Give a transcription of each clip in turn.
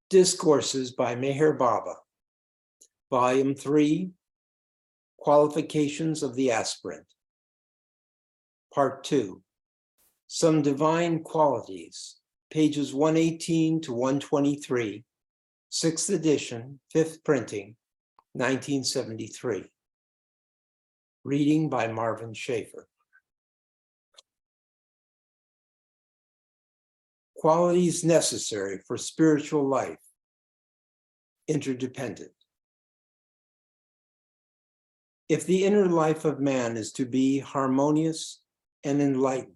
Discourses by Meher Baba, Volume 3, Qualifications of the Aspirant, Part 2, Some Divine Qualities, pages 118 to 123, 6th edition, 5th printing, 1973. Reading by Marvin Shafer. Qualities necessary for spiritual life, interdependent. If the inner life of man is to be harmonious and enlightened,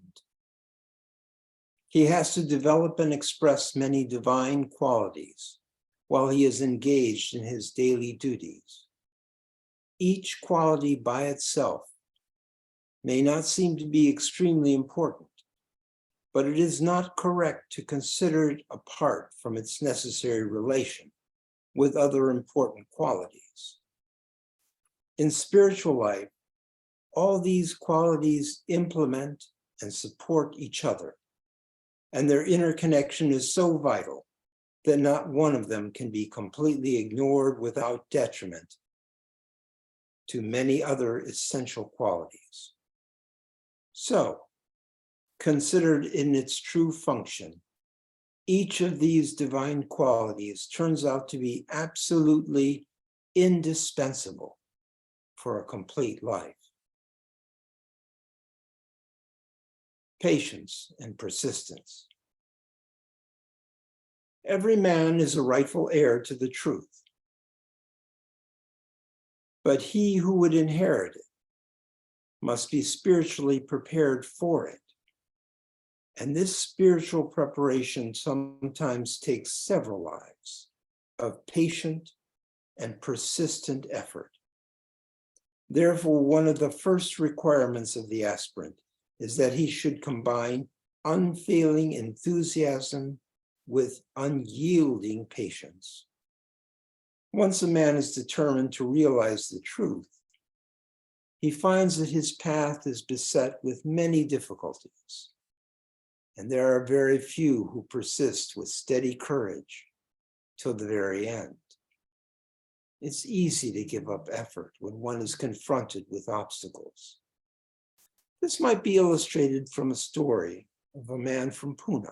he has to develop and express many divine qualities while he is engaged in his daily duties. Each quality by itself may not seem to be extremely important, but it is not correct to consider it apart from its necessary relation with other important qualities. In spiritual life, all these qualities implement and support each other, and their interconnection is so vital that not one of them can be completely ignored without detriment to many other essential qualities. So, considered in its true function, each of these divine qualities turns out to be absolutely indispensable for a complete life. Patience and persistence. Every man is a rightful heir to the truth, but he who would inherit it must be spiritually prepared for it. And this spiritual preparation sometimes takes several lives of patient and persistent effort. Therefore, one of the first requirements of the aspirant is that he should combine unfailing enthusiasm with unyielding patience. Once a man is determined to realize the truth, he finds that his path is beset with many difficulties, and there are very few who persist with steady courage till the very end. It's easy to give up effort when one is confronted with obstacles. This might be illustrated from a story of a man from Pune.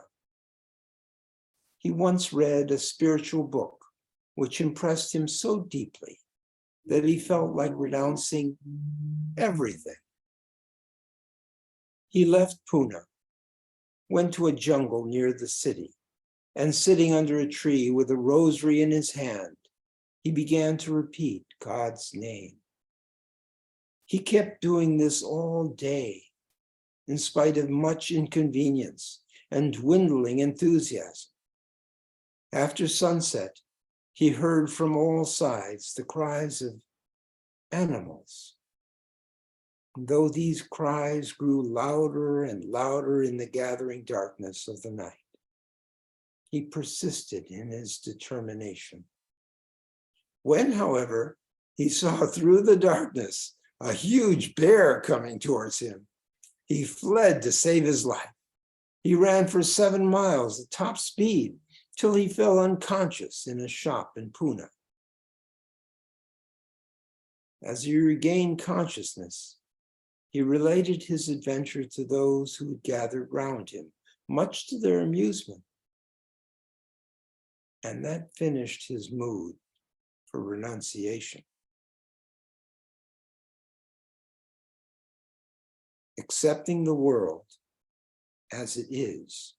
He once read a spiritual book which impressed him so deeply that he felt like renouncing everything. He left Pune, went to a jungle near the city, and sitting under a tree with a rosary in his hand, he began to repeat God's name. He kept doing this all day, in spite of much inconvenience and dwindling enthusiasm. After sunset, he heard from all sides the cries of animals. Though these cries grew louder and louder in the gathering darkness of the night, he persisted in his determination. When, however, he saw through the darkness a huge bear coming towards him, he fled to save his life. He ran for 7 miles at top speed till he fell unconscious in a shop in Pune. As he regained consciousness, he related his adventure to those who had gathered round him, much to their amusement. And that finished his mood for renunciation. Accepting the world as it is.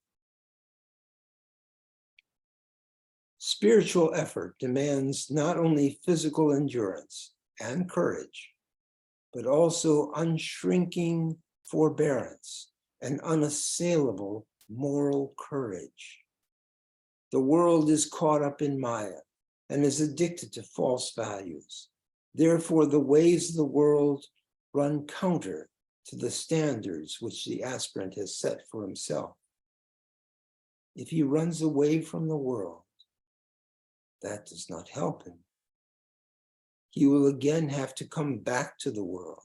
Spiritual effort demands not only physical endurance and courage, but also unshrinking forbearance and unassailable moral courage. The world is caught up in Maya and is addicted to false values. Therefore, the ways of the world run counter to the standards which the aspirant has set for himself. If he runs away from the world, that does not help him. He will again have to come back to the world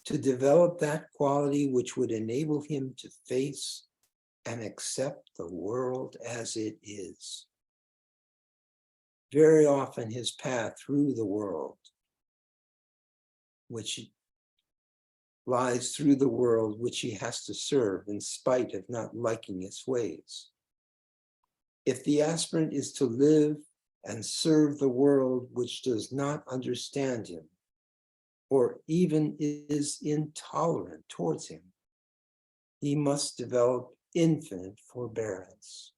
to develop that quality which would enable him to face and accept the world as it is. very often his path through the world, which lies through the world which he has to serve in spite of not liking its ways. If the aspirant is to live and serve the world which does not understand him, or even is intolerant towards him, he must develop infinite forbearance.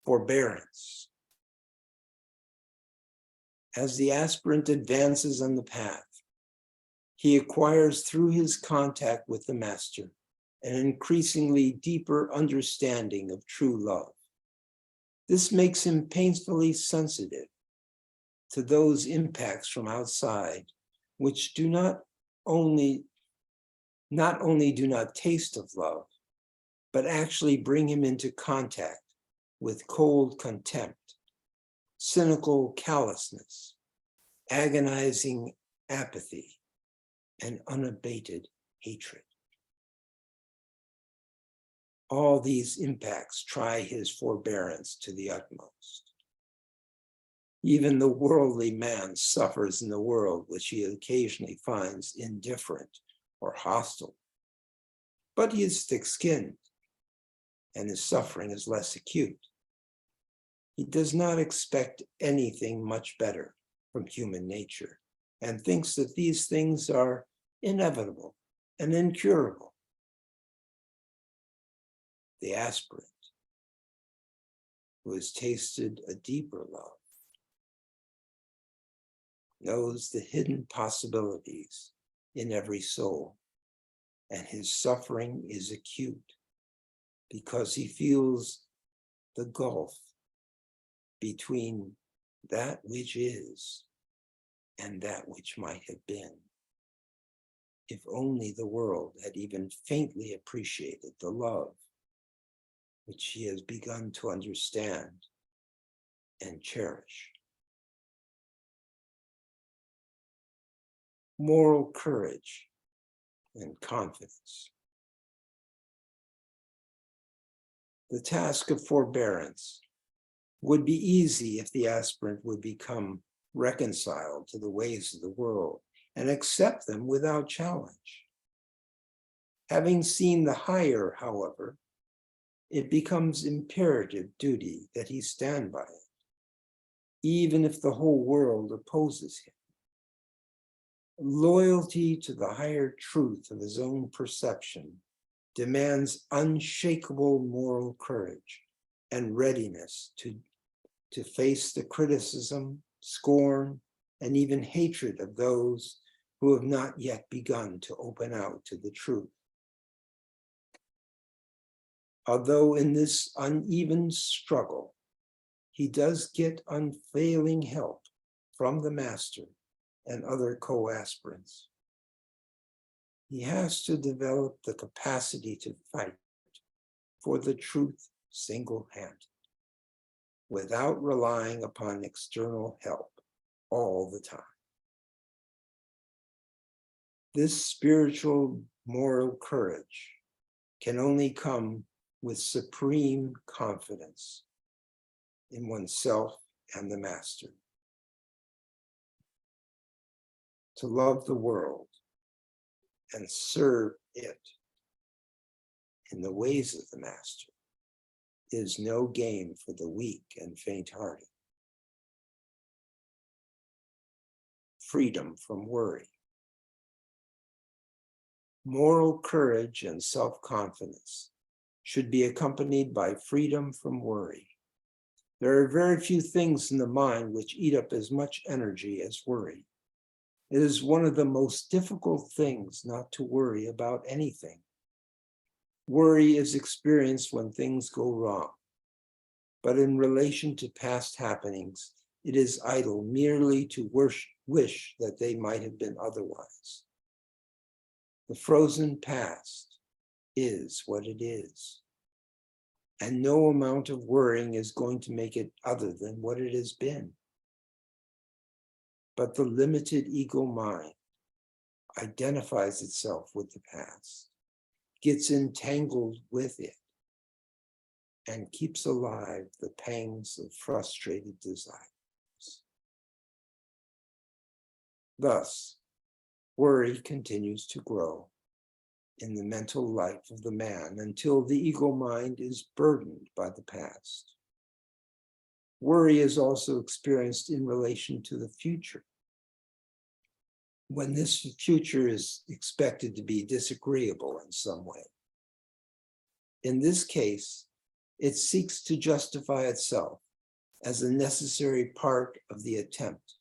Forbearance. As the aspirant advances on the path, he acquires through his contact with the master an increasingly deeper understanding of true love. This makes him painfully sensitive to those impacts from outside, which do not only do not taste of love, but actually bring him into contact with cold contempt, cynical callousness, agonizing apathy, and unabated hatred. All these impacts try his forbearance to the utmost. Even the worldly man suffers in the world which he occasionally finds indifferent or hostile. But he is thick-skinned, and his suffering is less acute. He does not expect anything much better from human nature, and thinks that these things are inevitable and incurable. The aspirant, who has tasted a deeper love, knows the hidden possibilities in every soul, and his suffering is acute because he feels the gulf between that which is and that which might have been. If only the world had even faintly appreciated the love which he has begun to understand and cherish. Moral courage and confidence. The task of forbearance would be easy if the aspirant would become reconciled to the ways of the world and accept them without challenge. Having seen the higher, however, it becomes imperative duty that he stand by it, even if the whole world opposes him. Loyalty to the higher truth of his own perception demands unshakable moral courage and readiness to face the criticism, scorn, and even hatred of those who have not yet begun to open out to the truth. Although in this uneven struggle, he does get unfailing help from the master and other co-aspirants. He has to develop the capacity to fight for the truth single-handed, without relying upon external help all the time. This spiritual moral courage can only come with supreme confidence in oneself and the master. To love the world and serve it in the ways of the master is no game for the weak and faint-hearted. Freedom from worry. Moral courage and self-confidence should be accompanied by freedom from worry. There are very few things in the mind which eat up as much energy as worry. It is one of the most difficult things not to worry about anything. Worry is experienced when things go wrong, but in relation to past happenings, it is idle merely to wish that they might have been otherwise. The frozen past is what it is, and no amount of worrying is going to make it other than what it has been. But the limited ego mind identifies itself with the past, gets entangled with it, and keeps alive the pangs of frustrated desires. Thus, worry continues to grow in the mental life of the man until the ego mind is burdened by the past. Worry is also experienced in relation to the future, when this future is expected to be disagreeable in some way. In this case, it seeks to justify itself as a necessary part of the attempt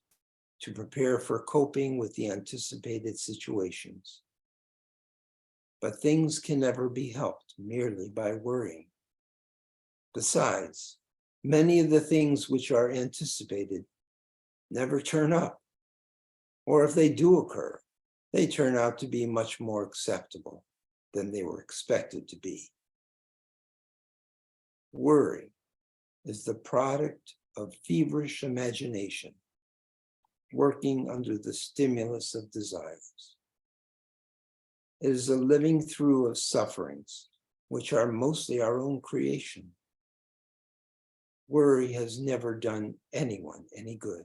to prepare for coping with the anticipated situations. But things can never be helped merely by worrying. Besides, many of the things which are anticipated never turn up, or if they do occur, they turn out to be much more acceptable than they were expected to be. Worry is the product of feverish imagination, working under the stimulus of desires. It is a living through of sufferings, which are mostly our own creation. Worry has never done anyone any good,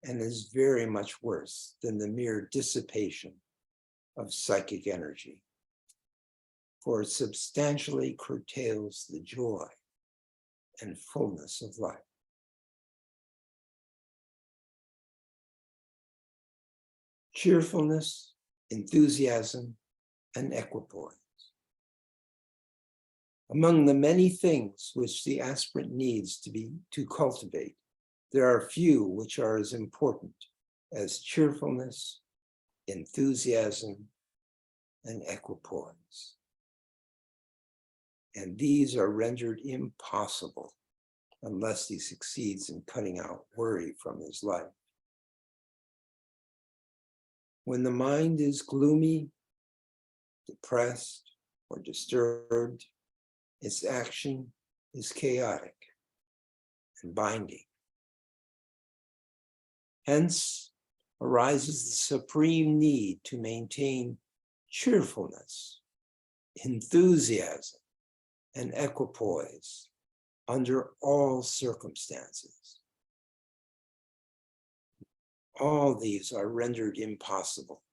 and is very much worse than the mere dissipation of psychic energy, for it substantially curtails the joy and fullness of life. Cheerfulness, enthusiasm, and equipoise. Among the many things which the aspirant needs to cultivate, there are few which are as important as cheerfulness, enthusiasm, and equipoise. And these are rendered impossible unless he succeeds in cutting out worry from his life. When the mind is gloomy, depressed, or disturbed, its action is chaotic and binding. Hence arises the supreme need to maintain cheerfulness, enthusiasm, and equipoise under all circumstances. All these are rendered impossible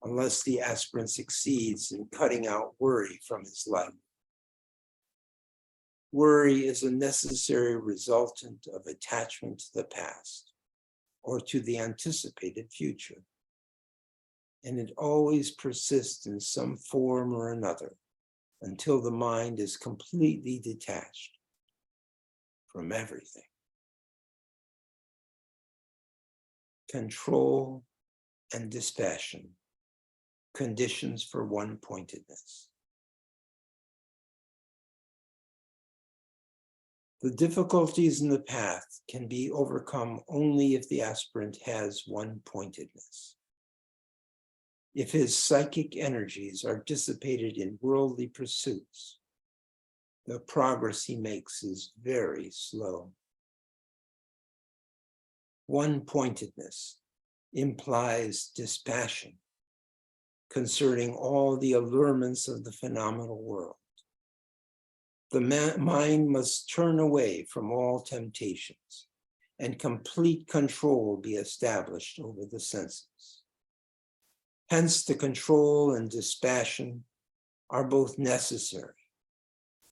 unless the aspirant succeeds in cutting out worry from his life. Worry is a necessary resultant of attachment to the past or to the anticipated future, and it always persists in some form or another until the mind is completely detached from everything. Control and dispassion, conditions for one-pointedness. The difficulties in the path can be overcome only if the aspirant has one-pointedness. If his psychic energies are dissipated in worldly pursuits, the progress he makes is very slow. One-pointedness implies dispassion concerning all the allurements of the phenomenal world. The mind must turn away from all temptations, and complete control be established over the senses. Hence, the control and dispassion are both necessary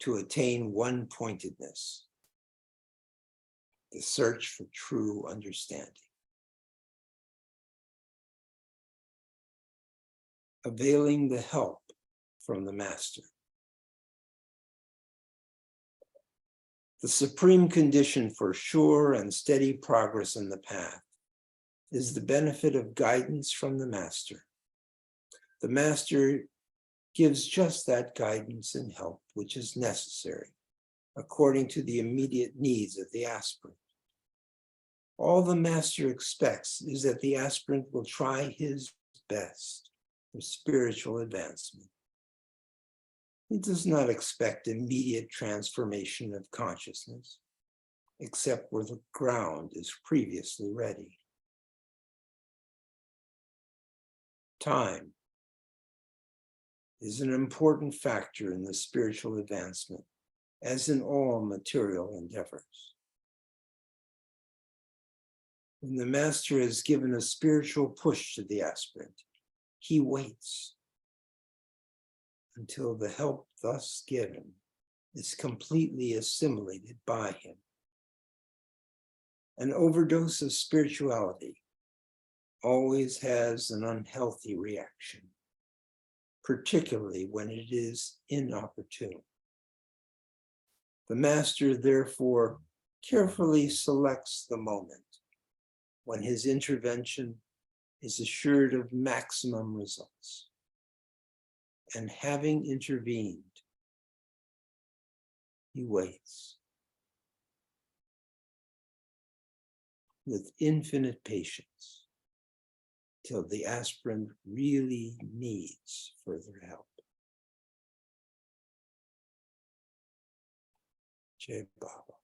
to attain one-pointedness, the search for true understanding. Availing the help from the master. The supreme condition for sure and steady progress in the path is the benefit of guidance from the master. The master gives just that guidance and help which is necessary according to the immediate needs of the aspirant. All the master expects is that the aspirant will try his best for spiritual advancement. He does not expect immediate transformation of consciousness, except where the ground is previously ready. Time is an important factor in the spiritual advancement as in all material endeavors. When the master has given a spiritual push to the aspirant, he waits until the help thus given is completely assimilated by him. An overdose of spirituality always has an unhealthy reaction, particularly when it is inopportune. The master, therefore, carefully selects the moment when his intervention is assured of maximum results. And having intervened, he waits with infinite patience till the aspirant really needs further help. Jai Baba.